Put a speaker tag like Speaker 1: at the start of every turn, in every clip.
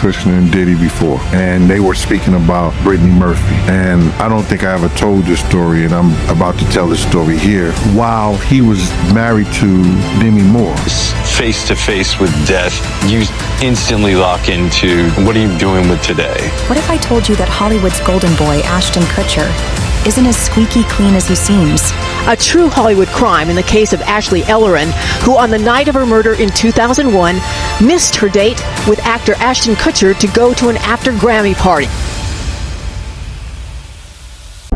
Speaker 1: Kutcher and Diddy before, and they were speaking about Brittany Murphy. And I don't think I ever told this story, and I'm about to tell this story here. While he was married to Demi Moore.
Speaker 2: Face to face with death, you instantly lock into, what are you doing with today?
Speaker 3: What if I told you that Hollywood's golden boy, Ashton Kutcher, isn't as squeaky clean as he seems?
Speaker 4: A true Hollywood crime in the case of Ashley Ellerin, who on the night of her murder in 2001 missed her date with actor Ashton Kutcher to go to an after Grammy party.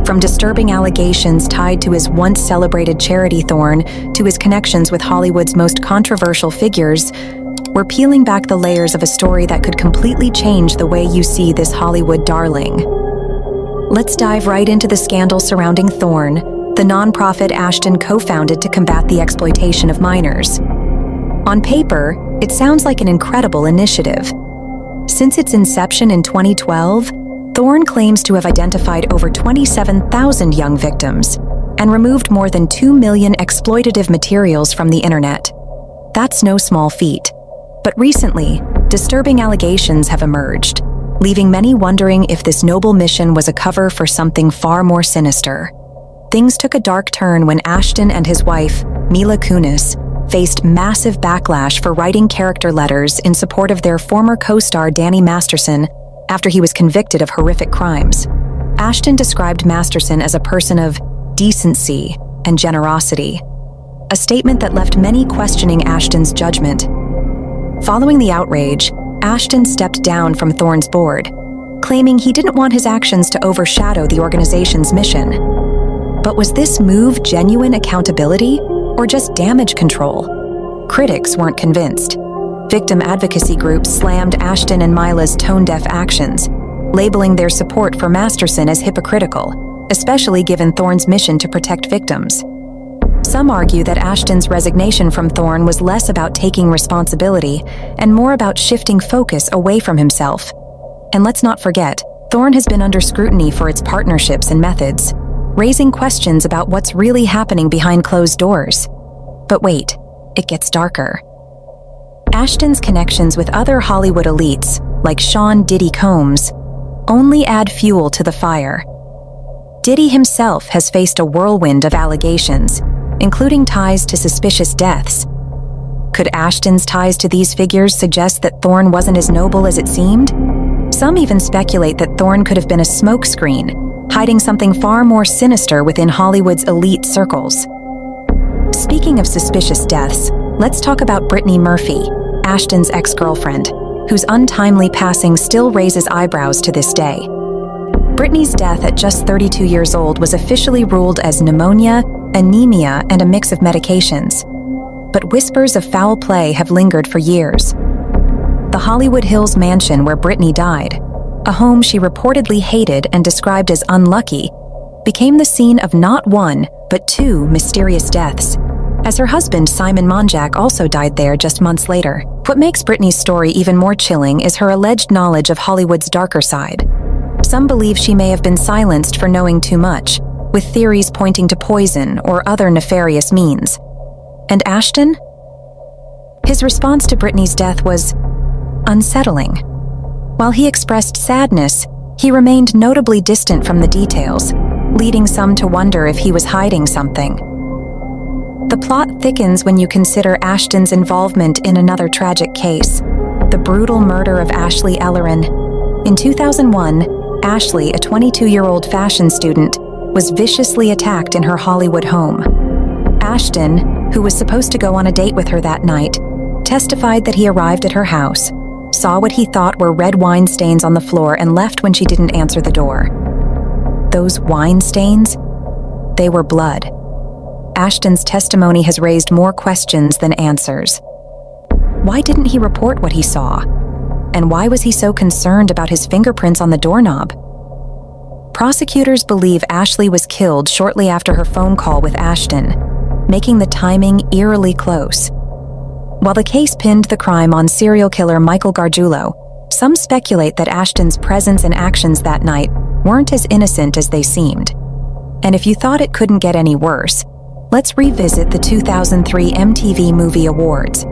Speaker 3: From disturbing allegations tied to his once celebrated charity Thorn to his connections with Hollywood's most controversial figures, we're peeling back the layers of a story that could completely change the way you see this Hollywood darling. Let's dive right into the scandal surrounding Thorn, the nonprofit Ashton co-founded to combat the exploitation of minors. On paper, it sounds like an incredible initiative. Since its inception in 2012, Thorn claims to have identified over 27,000 young victims and removed more than 2 million exploitative materials from the internet. That's no small feat. But recently, disturbing allegations have emerged, leaving many wondering if this noble mission was a cover for something far more sinister. Things took a dark turn when Ashton and his wife, Mila Kunis, faced massive backlash for writing character letters in support of their former co-star Danny Masterson after he was convicted of horrific crimes. Ashton described Masterson as a person of decency and generosity, a statement that left many questioning Ashton's judgment. Following the outrage, Ashton stepped down from Thorn's board, claiming he didn't want his actions to overshadow the organization's mission. But was this move genuine accountability or just damage control? Critics weren't convinced. Victim advocacy groups slammed Ashton and Mila's tone-deaf actions, labeling their support for Masterson as hypocritical, especially given Thorn's mission to protect victims. Some argue that Ashton's resignation from Thorn was less about taking responsibility and more about shifting focus away from himself. And let's not forget, Thorn has been under scrutiny for its partnerships and methods, raising questions about what's really happening behind closed doors. But wait, it gets darker. Ashton's connections with other Hollywood elites, like Sean Diddy Combs, only add fuel to the fire. Diddy himself has faced a whirlwind of allegations, including ties to suspicious deaths. Could Ashton's ties to these figures suggest that Thorn wasn't as noble as it seemed? Some even speculate that Thorn could have been a smokescreen, hiding something far more sinister within Hollywood's elite circles. Speaking of suspicious deaths, let's talk about Brittany Murphy, Ashton's ex-girlfriend, whose untimely passing still raises eyebrows to this day. Brittany's death at just 32 years old was officially ruled as pneumonia, anemia, and a mix of medications. But whispers of foul play have lingered for years. The Hollywood Hills mansion where Brittany died, a home she reportedly hated and described as unlucky, became the scene of not one, but two mysterious deaths, as her husband Simon Monjack also died there just months later. What makes Brittany's story even more chilling is her alleged knowledge of Hollywood's darker side. Some believe she may have been silenced for knowing too much, with theories pointing to poison or other nefarious means. And Ashton? His response to Brittany's death was unsettling. While he expressed sadness, he remained notably distant from the details, leading some to wonder if he was hiding something. The plot thickens when you consider Ashton's involvement in another tragic case, the brutal murder of Ashley Ellerin. In 2001, Ashley, a 22-year-old fashion student, was viciously attacked in her Hollywood home. Ashton, who was supposed to go on a date with her that night, testified that he arrived at her house, saw what he thought were red wine stains on the floor, and left when she didn't answer the door. Those wine stains? They were blood. Ashton's testimony has raised more questions than answers. Why didn't he report what he saw? And why was he so concerned about his fingerprints on the doorknob? Prosecutors believe Ashley was killed shortly after her phone call with Ashton, making the timing eerily close. While the case pinned the crime on serial killer Michael Gargiulo, some speculate that Ashton's presence and actions that night weren't as innocent as they seemed. And if you thought it couldn't get any worse, let's revisit the 2003 MTV Movie Awards.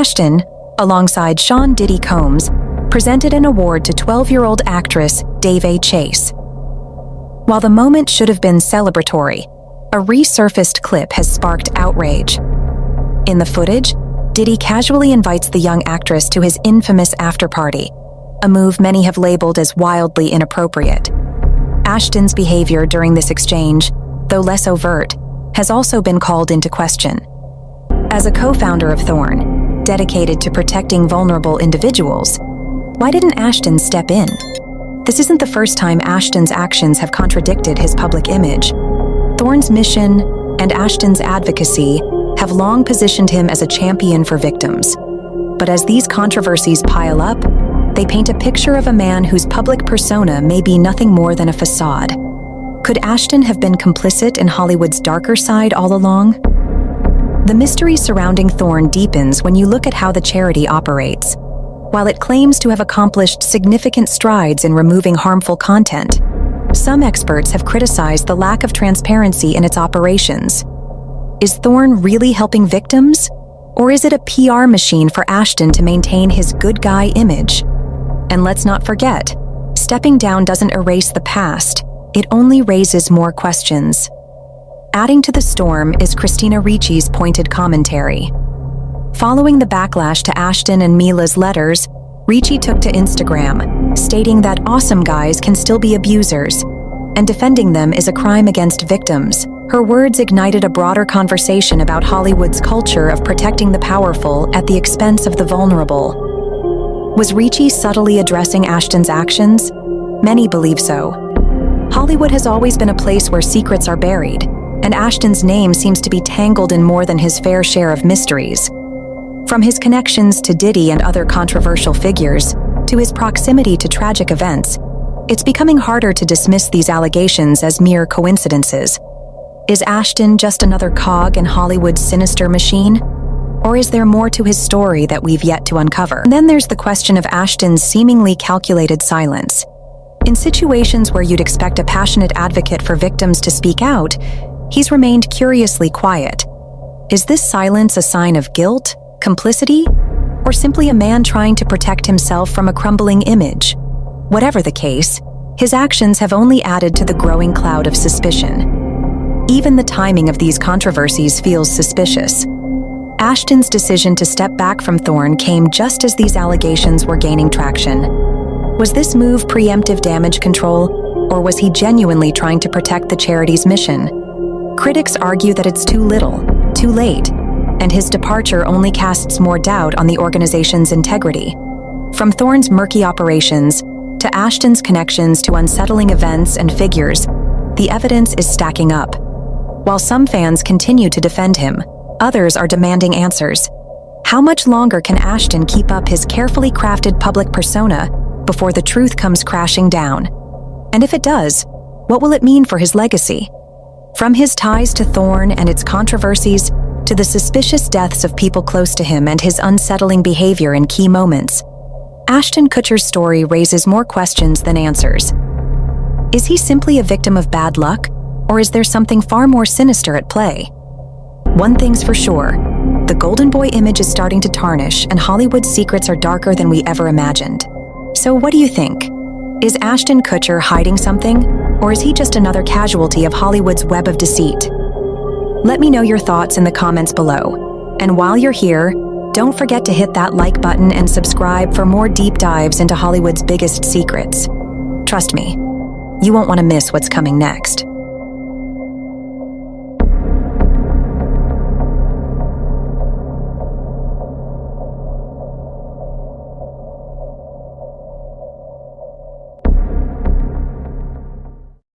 Speaker 3: Ashton, alongside Sean Diddy Combs, presented an award to 12-year-old actress Dave Chase. While the moment should have been celebratory, a resurfaced clip has sparked outrage. In the footage, Diddy casually invites the young actress to his infamous after-party, a move many have labeled as wildly inappropriate. Ashton's behavior during this exchange, though less overt, has also been called into question. As a co-founder of Thorn, dedicated to protecting vulnerable individuals, why didn't Ashton step in? This isn't the first time Ashton's actions have contradicted his public image. Thorn's mission and Ashton's advocacy have long positioned him as a champion for victims. But as these controversies pile up, they paint a picture of a man whose public persona may be nothing more than a facade. Could Ashton have been complicit in Hollywood's darker side all along? The mystery surrounding Thorn deepens when you look at how the charity operates. While it claims to have accomplished significant strides in removing harmful content, some experts have criticized the lack of transparency in its operations. Is Thorn really helping victims? Or is it a PR machine for Ashton to maintain his good guy image? And let's not forget, stepping down doesn't erase the past, it only raises more questions. Adding to the storm is Christina Ricci's pointed commentary. Following the backlash to Ashton and Mila's letters, Ricci took to Instagram, stating that awesome guys can still be abusers, and defending them is a crime against victims. Her words ignited a broader conversation about Hollywood's culture of protecting the powerful at the expense of the vulnerable. Was Ricci subtly addressing Ashton's actions? Many believe so. Hollywood has always been a place where secrets are buried, and Ashton's name seems to be tangled in more than his fair share of mysteries. From his connections to Diddy and other controversial figures, to his proximity to tragic events, it's becoming harder to dismiss these allegations as mere coincidences. Is Ashton just another cog in Hollywood's sinister machine? Or is there more to his story that we've yet to uncover? And then there's the question of Ashton's seemingly calculated silence. In situations where you'd expect a passionate advocate for victims to speak out, he's remained curiously quiet. Is this silence a sign of guilt, complicity, or simply a man trying to protect himself from a crumbling image? Whatever the case, his actions have only added to the growing cloud of suspicion. Even the timing of these controversies feels suspicious. Ashton's decision to step back from Thorn came just as these allegations were gaining traction. Was this move preemptive damage control, or was he genuinely trying to protect the charity's mission? Critics argue that it's too little, too late, and his departure only casts more doubt on the organization's integrity. From Thorn's murky operations to Ashton's connections to unsettling events and figures, the evidence is stacking up. While some fans continue to defend him, others are demanding answers. How much longer can Ashton keep up his carefully crafted public persona before the truth comes crashing down? And if it does, what will it mean for his legacy? From his ties to Thorn and its controversies, to the suspicious deaths of people close to him and his unsettling behavior in key moments, Ashton Kutcher's story raises more questions than answers. Is he simply a victim of bad luck, or is there something far more sinister at play? One thing's for sure, the Golden Boy image is starting to tarnish, and Hollywood's secrets are darker than we ever imagined. So what do you think? Is Ashton Kutcher hiding something, or is he just another casualty of Hollywood's web of deceit? Let me know your thoughts in the comments below. And while you're here, don't forget to hit that like button and subscribe for more deep dives into Hollywood's biggest secrets. Trust me, you won't want to miss what's coming next.